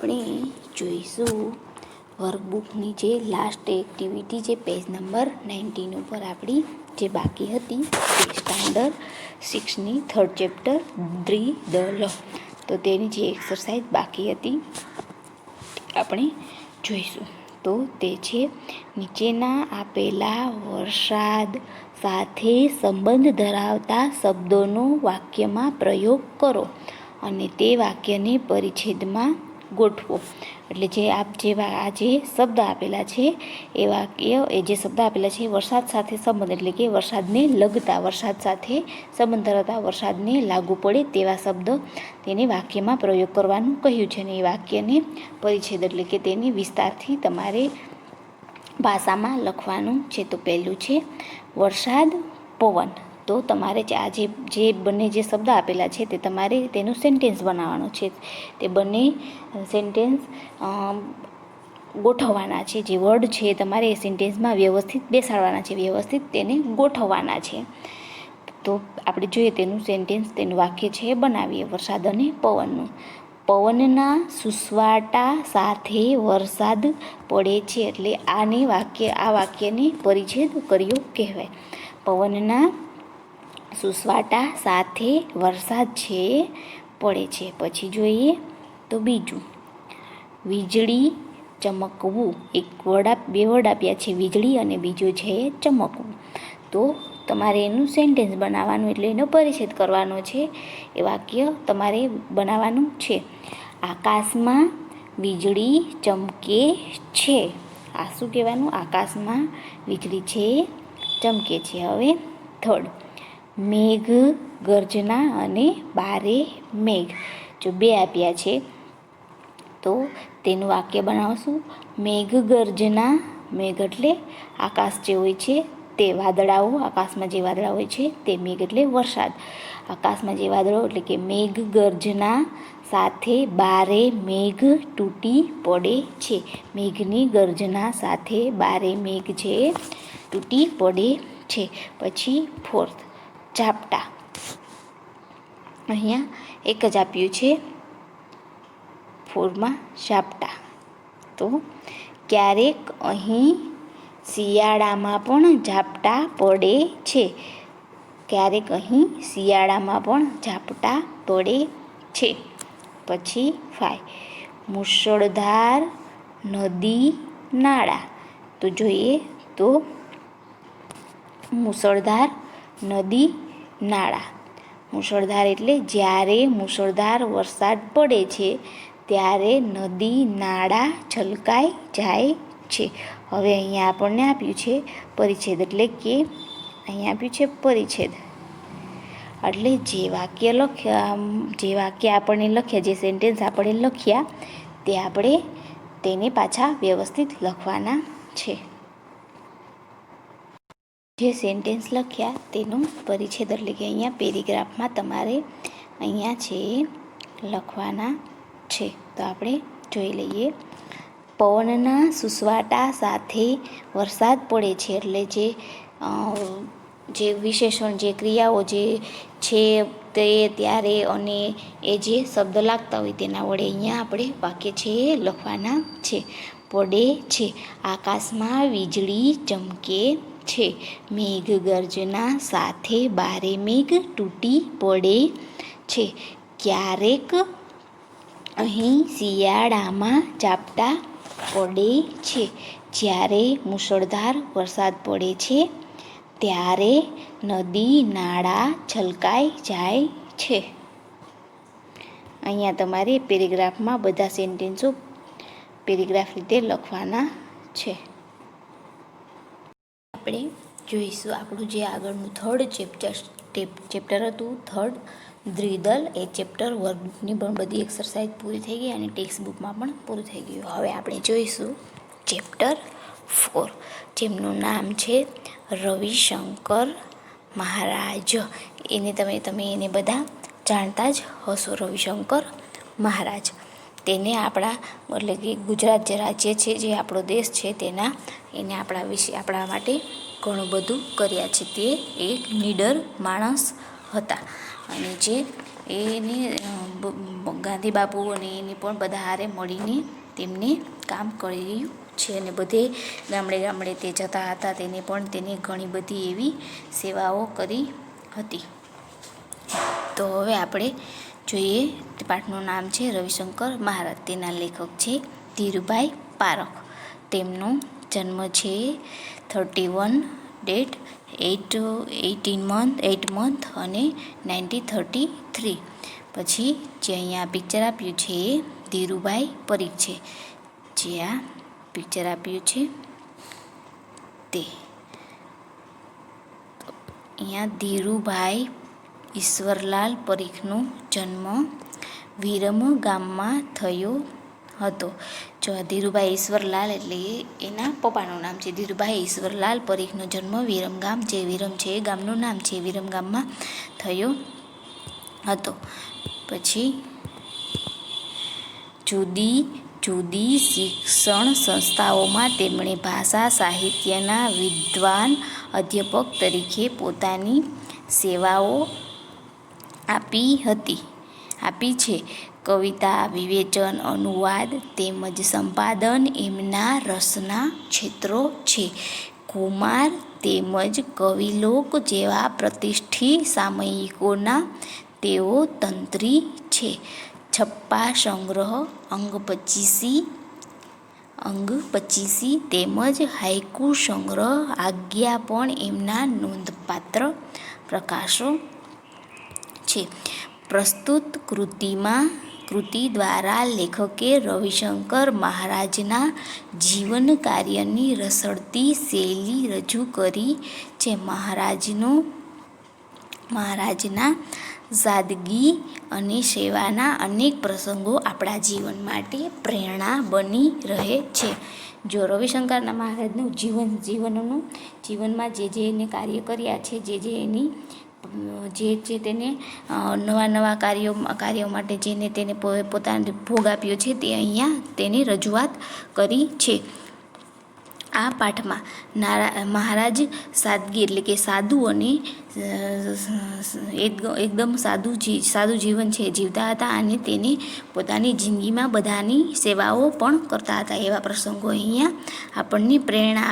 આપણે જોઈશું વર્કબુકની જે લાસ્ટ એક્ટિવિટી, જે પેજ નંબર 19 ઉપર આપણી જે બાકી હતી, તે સ્ટાન્ડર્ડ 6ની 3rd ચેપ્ટર દ્વિદલ. તો તેની જે એક્સરસાઇઝ બાકી હતી આપણે જોઈશું. તો તે છે, નીચેના આપેલા વરસાદ સાથે સંબંધ ધરાવતા શબ્દોનો વાક્યમાં પ્રયોગ કરો અને તે વાક્યને પરિચ્છેદમાં ગોઠવો. એટલે આ જે શબ્દ આપેલા છે એ વાક્ય, એ જે શબ્દ આપેલા છે વરસાદ સાથે સંબંધ, એટલે કે વરસાદને લગતા, વરસાદ સાથે સંબંધ ધરાવતા, વરસાદને લાગુ પડે તેવા શબ્દ તેને વાક્યમાં પ્રયોગ કરવાનું કહ્યું છે. અને એ વાક્યને પરિચ્છેદ એટલે કે તેની વિસ્તારથી તમારે ભાષામાં લખવાનું છે. તો પહેલું છે વરસાદ, પવન. તો તમારે આ જે બંને જે શબ્દ આપેલા છે તે તમારે તેનું સેન્ટેન્સ બનાવવાનું છે. તે બંને સેન્ટેન્સ ગોઠવવાના છે. જે વર્ડ છે તમારે એ સેન્ટેન્સમાં વ્યવસ્થિત બેસાડવાના છે, વ્યવસ્થિત તેને ગોઠવવાના છે. તો આપણે જોઈએ તેનું સેન્ટેન્સ, તેનું વાક્ય છે એ બનાવીએ. વરસાદ અને પવનનું. પવનના સુસવાટા સાથે વરસાદ પડે છે, એટલે આ વાક્યને પરિચ્છેદ કર્યો કહેવાય. પવનના સુસવાટા સાથે વરસાદ છે પડે છે. પછી જોઈએ તો બીજું, વીજળી ચમકવું. બે વર્ડ આપ્યા છે, વીજળી અને બીજો છે ચમકવું. તો તમારે એનું સેન્ટેન્સ બનાવવાનું, એટલે એનો પરિચ્છેદ કરવાનો છે. એ વાક્ય તમારે બનાવવાનું છે. આકાશમાં વીજળી ચમકે છે. આ શું કહેવાનું? આકાશમાં વીજળી છે, ચમકે છે. હવે 3rd, મેઘ ગર્જના અને બારે મેઘ. જો બે આપ્યા છે તો તેનું વાક્ય બનાવશું. મેઘ ગર્જના, મેઘ એટલે આકાશ જે હોય છે તે વાદળાઓ, આકાશમાં જે વાદળાઓ હોય છે તે, મેઘ એટલે વરસાદ, આકાશમાં જે વાદળો, એટલે કે મેઘ ગર્જના સાથે બારે મેઘ તૂટી પડે છે. મેઘની ગર્જના સાથે બારે મેઘ છે તૂટી પડે છે. પછી 4th, ઝાપટા. અહીંયા એક જ આપ્યું છે 4માં, ઝાપટા. તો ક્યારેક અહીં શિયાળામાં પણ ઝાપટા પડે છે. ક્યારેક અહીં શિયાળામાં પણ ઝાપટા પડે છે. પછી 5, મુશળધાર નદી નાળા. તો જોઈએ તો મુશળધાર નદી નાળા. મુશળધાર એટલે જ્યારે મુશળધાર વરસાદ પડે છે ત્યારે નદી નાળા છલકાઈ જાય છે. હવે અહીંયા આપણને આપ્યું છે પરિચ્છેદ, એટલે કે અહીંયા આપ્યું છે પરિચ્છેદ. એટલે જે વાક્ય આપણને લખ્યા, જે સેન્ટેન્સ આપણે લખ્યા તે આપણે તેને પાછા વ્યવસ્થિત લખવાના છે. જે સેન્ટેન્સ લખ્યા તેનું પરિચ્છેદ, એટલે કે અહીંયા પેરેગ્રાફમાં તમારે અહીંયા છે લખવાના છે. તો આપણે જોઈ લઈએ. પવનના સુસવાટા સાથે વરસાદ પડે છે, એટલે જે વિશેષણ, જે ક્રિયાઓ જે છે તે, ત્યારે અને એ જે શબ્દ લાગતા હોય તેના વડે અહીંયા આપણે વાક્ય છે એ લખવાના છે. પડે છે, આકાશમાં વીજળી ચમકે છે. મેઘ ગર્જના સાથે બારે મેઘ તૂટી પડે છે. ક્યારેક અહીં શિયાળામાં ઝાપટા પડે છે. જ્યારે મુશળધાર વરસાદ પડે છે ત્યારે નદી નાળા છલકાઈ જાય છે. અહીંયા તમારે પેરેગ્રાફમાં બધા સેન્ટેન્સો પેરેગ્રાફ રીતે લખવાના છે. આપણે જોઈશું આપણું જે આગળનું 3rd ચેપ્ટર હતું, 3rd દ્વિદલ. એ ચેપ્ટર વર્કબુકની પણ બધી એક્સરસાઇઝ પૂરી થઈ ગઈ અને ટેક્સ્ટ બુકમાં પણ પૂરું થઈ ગયું. હવે આપણે જોઈશું ચેપ્ટર 4, જેમનું નામ છે રવિશંકર મહારાજ. તમે એને બધા જાણતા જ હશો. રવિશંકર મહારાજ, તેને એટલે કે ગુજરાત જે રાજ્ય છે, જે આપણો દેશ છે એને આપણા માટે ઘણું બધું કર્યા છે. તે એક નીડર માણસ હતા અને જે એને ગાંધી બાપુ અને એની પણ બધા હારે મળીને તેમને કામ કર્યું છે અને બધે ગામડે ગામડે તે જતા હતા તેને પણ તેને ઘણી બધી એવી સેવાઓ કરી હતી. તો હવે આપણે જોઈએ તે પાઠનું નામ છે રવિશંકર મહારાજ. તેના લેખક છે ધીરુભાઈ પારખ. તેમનો જન્મ છે 31 ડેટ 8 મંથ અને 1933. પછી જે અહીંયા પિક્ચર આપ્યું છે એ ધીરુભાઈ પરીખ છે. જે આ પિક્ચર આપ્યું છે તે અહીંયા ધીરુભાઈ ઈશ્વરલાલ પરીખનો જન્મ વિરમ ગામમાં થયો હતો. જો ધીરુભાઈ ઈશ્વરલાલ એટલે એના પપ્પાનું નામ છે. ધીરુભાઈ ઈશ્વરલાલ પરીખનો જન્મ વિરમગામ, જે વિરમ છે એ ગામનું નામ છે, વિરમગામમાં થયો હતો. પછી જુદી જુદી શિક્ષણ સંસ્થાઓમાં તેમણે ભાષા સાહિત્યના વિદ્વાન અધ્યાપક તરીકે પોતાની સેવાઓ આપી છે. કવિતા, વિવેચન, અનુવાદ તેમજ સંપાદન એમના રસના ક્ષેત્રો છે. કુમાર તેમજ કવિલોક જેવા પ્રતિષ્ઠિત સામયિકોના તેઓ તંત્રી છે. છપ્પા સંગ્રહ, અંગ 25 તેમજ હાઇકુ સંગ્રહ આજ્ઞા પણ એમના નોંધપાત્ર પ્રકાશો છે. પ્રસ્તુત કૃતિ દ્વારા લેખકે રવિશંકર મહારાજના જીવન કાર્યની રસળતી શૈલી રજૂ કરી છે. મહારાજના સાદગી અને સેવાના અનેક પ્રસંગો આપણા જીવન માટે પ્રેરણા બની રહે છે. જો રવિશંકરના મહારાજનું જીવનમાં જે એને કાર્ય કર્યા છે, જે તેને નવા કાર્યો માટે જેને તેને પોતાને ભોગ આપ્યો છે તે અહીંયા તેની રજૂઆત કરી છે. આ પાઠમાં મહારાજ સાદગી એટલે કે સાદું અને એકદમ સાદું જીવન છે જીવતા હતા અને તેને પોતાની જિંદગીમાં બધાની સેવાઓ પણ કરતા હતા. એવા પ્રસંગો અહીંયા આપણને પ્રેરણા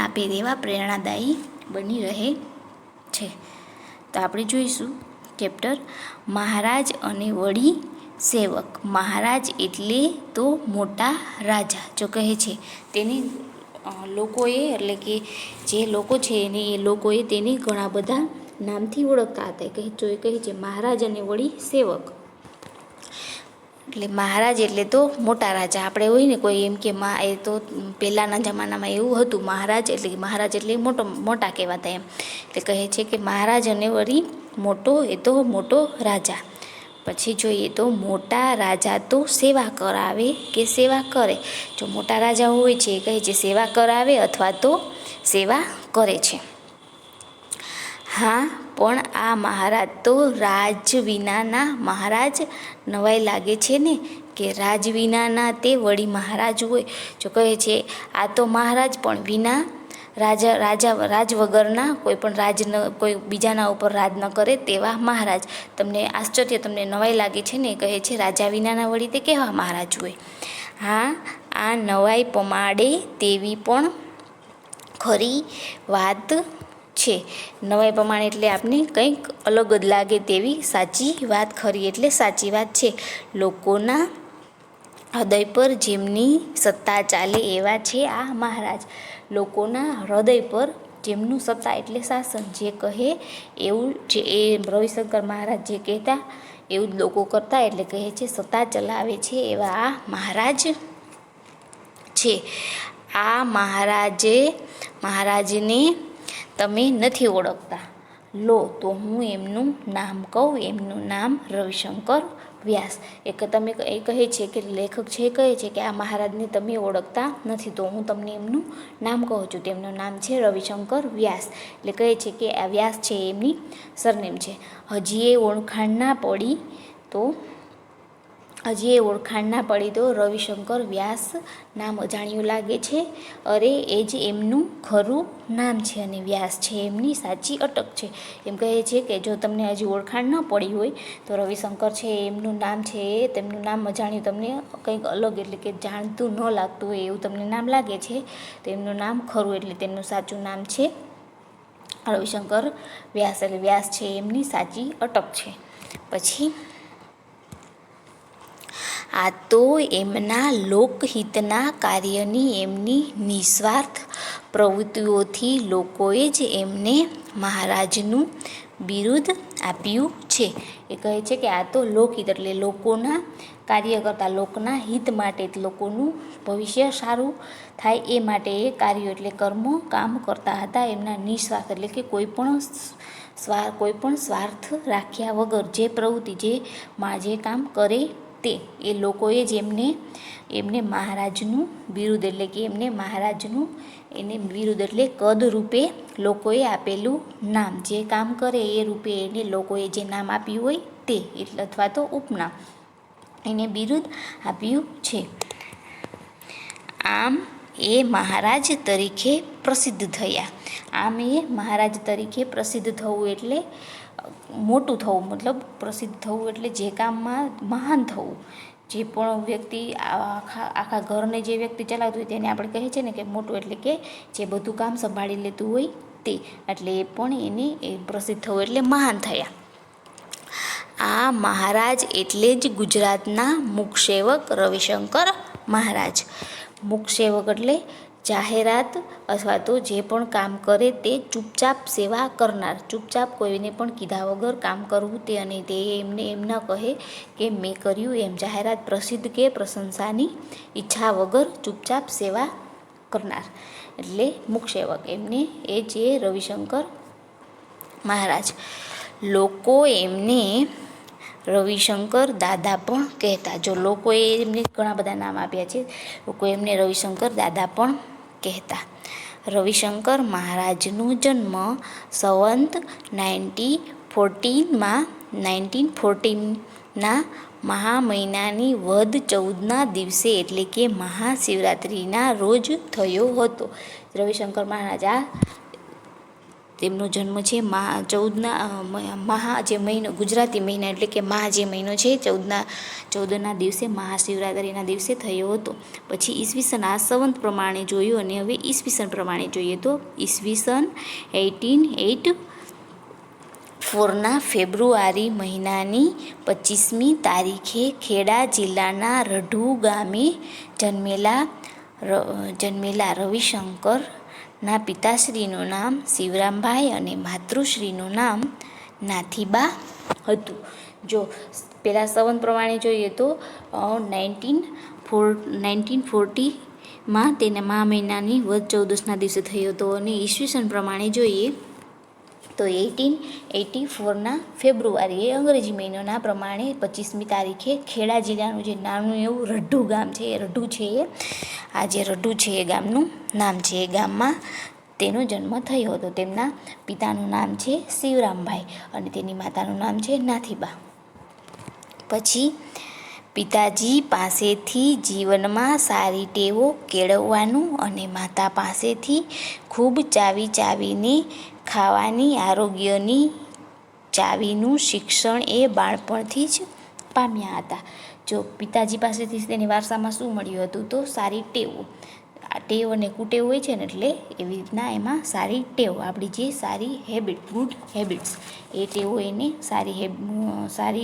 આપે તેવા પ્રેરણાદાયી બની રહે છે. તો આપણે જોઈશું ચેપ્ટર મહારાજ અને વળી સેવક. મહારાજ એટલે તો મોટા રાજા. જો કહે છે તેને લોકોએ એટલે કે જે લોકો છે એને એ લોકોએ તેને ઘણા બધા નામથી ઓળખતા હતા. કહે છે મહારાજ અને વળી સેવક. એટલે મહારાજ એટલે તો મોટા રાજા. આપણે હોય ને કોઈ એમ કે એ તો પહેલાંના જમાનામાં એવું હતું, મહારાજ એટલે મોટા કહેવાતા એમ. એટલે કહે છે કે મહારાજ અને વળી મોટો રાજા. પછી જોઈએ તો મોટા રાજા તો સેવા કરાવે કે સેવા કરે. જો મોટા રાજા હોય છે એ કહે છે સેવા કરાવે અથવા તો સેવા કરે છે. હા, પણ આ મહારાજ તો રાજ વિનાના મહારાજ. નવાઈ લાગે છે ને કે રાજ વિનાના તે વળી મહારાજ હોય. જો કહે છે આ તો મહારાજ પણ વિના રાજ વગરના કોઈ બીજાના ઉપર રાજ ન કરે તેવા મહારાજ. તમને નવાઈ લાગે છે ને, કહે છે રાજા વિનાના વળી તે કેવા મહારાજ હોય. હા, આ નવાઈ પમાડે તેવી પણ ખરી વાત છે. નવાઈ પ્રમાણે એટલે આપને કંઈક અલગ જ લાગે તેવી સાચી વાત. ખરી એટલે સાચી વાત છે. લોકોના હૃદય પર જેમની સત્તા ચાલે એવા છે આ મહારાજ. લોકોના હૃદય પર જેમનું સત્તા એટલે શાસન, જે કહે એવું જે એ રવિશંકર મહારાજ જે કહેતા એવું જ લોકો કરતા. એટલે કહે છે સત્તા ચલાવે છે એવા આ મહારાજ છે. આ મહારાજને તમે નથી ઓળખતા. લો તો હું એમનું નામ કહું. એમનું નામ રવિશંકર વ્યાસ. એ કહે છે કે લેખક છે કહે છે કે આ મહારાજને તમે ઓળખતા નથી, તો હું તમને એમનું નામ કહું છું. તેમનું નામ છે રવિશંકર વ્યાસ. એટલે કહે છે કે આ વ્યાસ છે એમની સરનેમ છે. હજી એ ઓળખાણ ના પડી તો હજી એ ઓળખાણ ના પડી તો રવિશંકર વ્યાસ નામ અજાણ્યું લાગે છે. અરે એ જ એમનું ખરું નામ છે અને વ્યાસ છે એમની સાચી અટક છે. એમ કહે છે કે જો તમને હજી ઓળખાણ ન પડી હોય તો રવિશંકર છે એમનું નામ છે, તેમનું નામ અજાણ્યું તમને કંઈક અલગ એટલે કે જાણતું ન લાગતું હોય એવું તમને નામ લાગે છે તો એમનું નામ ખરું એટલે તેમનું સાચું નામ છે રવિશંકર વ્યાસ. એટલે વ્યાસ છે એમની સાચી અટક છે. પછી આ તો એમના લોકહિતના કાર્યની એમની નિસ્વાર્થ પ્રવૃત્તિઓથી લોકોએ જ એમને મહારાજનું બિરુદ આપ્યું છે. એ કહે છે કે આ તો લોકહિત એટલે લોકોના કાર્ય કરતા, લોકના હિત માટે, લોકોનું ભવિષ્ય સારું થાય એ માટે એ કાર્યો એટલે કર્મો કામ કરતા હતા એમના નિસ્વાર્થ એટલે કે કોઈ પણ સ્વાર્થ રાખ્યા વગર જે પ્રવૃત્તિ જે કામ કરે તે એ લોકોએ જ એમને મહારાજનું બિરુદ એટલે કે એમને મહારાજનું એને બિરુદ એટલે કદ રૂપે લોકોએ આપેલું નામ, જે કામ કરે એ રૂપે એને લોકોએ જે નામ આપ્યું હોય તે એટલે અથવા તો ઉપનામ એને બિરુદ આપ્યું છે. આમ એ મહારાજ તરીકે પ્રસિદ્ધ થયા. આમ એ મહારાજ તરીકે પ્રસિદ્ધ થવું એટલે મોટું થવું, મતલબ પ્રસિદ્ધ થવું એટલે જે કામમાં મહાન થવું. જે પણ વ્યક્તિ આખા ઘરને જે વ્યક્તિ ચલાવતું હોય તેને આપણે કહીએ છીએ ને કે મોટું એટલે કે જે બધું કામ સંભાળી લેતું હોય તે, એટલે એ પણ એને પ્રસિદ્ધ થવું એટલે મહાન થયા. આ મહારાજ એટલે જ ગુજરાતના મૂકસેવક રવિશંકર મહારાજ. મૂકસેવક એટલે જાહેરાત અથવા તો જે પણ કામ કરે તે ચૂપચાપ સેવા કરનાર, ચૂપચાપ કોઈને પણ કીધા વગર કામ કરવું તે, અને તે એમને એમ ન કહે કે મેં કર્યું એમ, જાહેરાત પ્રસિદ્ધ કે પ્રશંસાની ઈચ્છા વગર ચૂપચાપ સેવા કરનાર એટલે મૂકસેવક. એમને એ જે રવિશંકર મહારાજ. લોકો એમને રવિશંકર દાદા પણ કહેતા. જો લોકોએ એમને ઘણા બધા નામ આપ્યા છે, લોકો એમને રવિશંકર દાદા પણ કહેતા. રવિશંકર મહારાજનો જન્મ સંવંત 1914ના મહા મહિનાની વદ 14ના દિવસે એટલે કે મહાશિવરાત્રિના રોજ થયો હતો. રવિશંકર મહારાજ તેમનો જન્મ છે 14ના જે મહિનો ગુજરાતી મહિના એટલે કે મહા જે મહિનો છે 14ના દિવસે મહાશિવરાત્રિના દિવસે થયો હતો. પછી ઈસવીસન આ સંવંત પ્રમાણે જોયું અને હવે ઈસવીસન પ્રમાણે જોઈએ તો ઈસવીસન 1884ના ફેબ્રુઆરી મહિનાની 25મી તારીખે ખેડા જિલ્લાના રઢુ ગામે જન્મેલા રવિશંકરના પિતાશ્રીનું નામ શિવરામભાઈ અને માતૃશ્રીનું નામ નાથીબા હતું. જો પહેલાં સંવંત પ્રમાણે જોઈએ તો 1940માં તેને મહા મહિનાની વદ 14ના દિવસે થયો હતો અને ઈસવીસન પ્રમાણે જોઈએ તો 1884ના ફેબ્રુઆરી એ અંગ્રેજી મહિનાના પ્રમાણે 25મી તારીખે ખેડા જિલ્લાનું જે નાનું એવું રઢુ ગામ છે એ રઢુ છે આ જે રઢુ છે એ ગામનું નામ છે. એ ગામમાં તેનો જન્મ થયો હતો. તેમના પિતાનું નામ છે શિવરામભાઈ અને તેની માતાનું નામ છે નાથીબા. પછી પિતાજી પાસેથી જીવનમાં સારી ટેવો કેળવવાનું અને માતા પાસેથી ખૂબ ચાવીને ખાવાની આરોગ્યની ચાવીનું શિક્ષણ એ બાળપણથી જ પામ્યા હતા. જો પિતાજી પાસેથી તેને વારસામાં શું મળ્યું હતું તો સારી ટેવો. આ ટેવ અને કુટેવ હોય છે ને એટલે એવી રીતના એમાં સારી ટેવ, આપણી જે સારી હેબિટ, ગુડ હેબિટ્સ, એ ટેવો એને સારી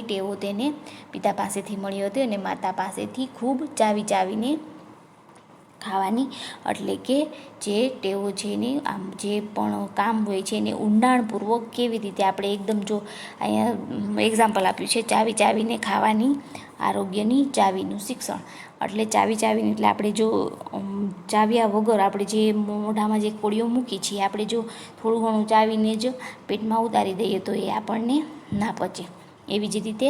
ટેવો તેને પિતા પાસેથી મળી હતી અને માતા પાસેથી ખૂબ ચાવીને ખાવાની, એટલે કે જે ટેવો છે એને આમ જે પણ કામ હોય છે એને ઊંડાણપૂર્વક કેવી રીતે આપણે એકદમ, જો અહીંયા એક્ઝામ્પલ આપ્યું છે ચાવીને ખાવાની આરોગ્યની ચાવીનું શિક્ષણ. એટલે ચાવીને એટલે આપણે જો ચાવ્યા વગર આપણે જે મોઢામાં જે કોળીઓ મૂકી છીએ આપણે જો થોડું ઘણું ચાવીને જ પેટમાં ઉતારી દઈએ તો એ આપણને ના પચે. એવી જ રીતે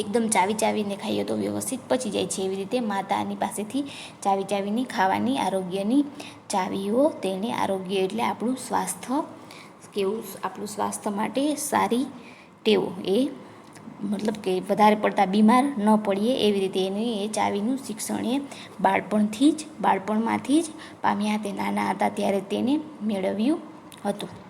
એકદમ ચાવીને ખાઈએ તો વ્યવસ્થિત પચી જાય છે. એવી રીતે માતાની પાસેથી ચાવીને ખાવાની આરોગ્યની ચાવીઓ તેને આરોગ્ય એટલે આપણું સ્વાસ્થ્ય, કેવું આપણું સ્વાસ્થ્ય માટે સારી ટેવો એ મતલબ કે વધારે પડતા બીમાર ન પડીએ એવી રીતે એને એ ચાવીનું શિક્ષણ એ બાળપણમાંથી જ પામ્યા. તે નાના હતા ત્યારે તેને મેળવ્યું હતું.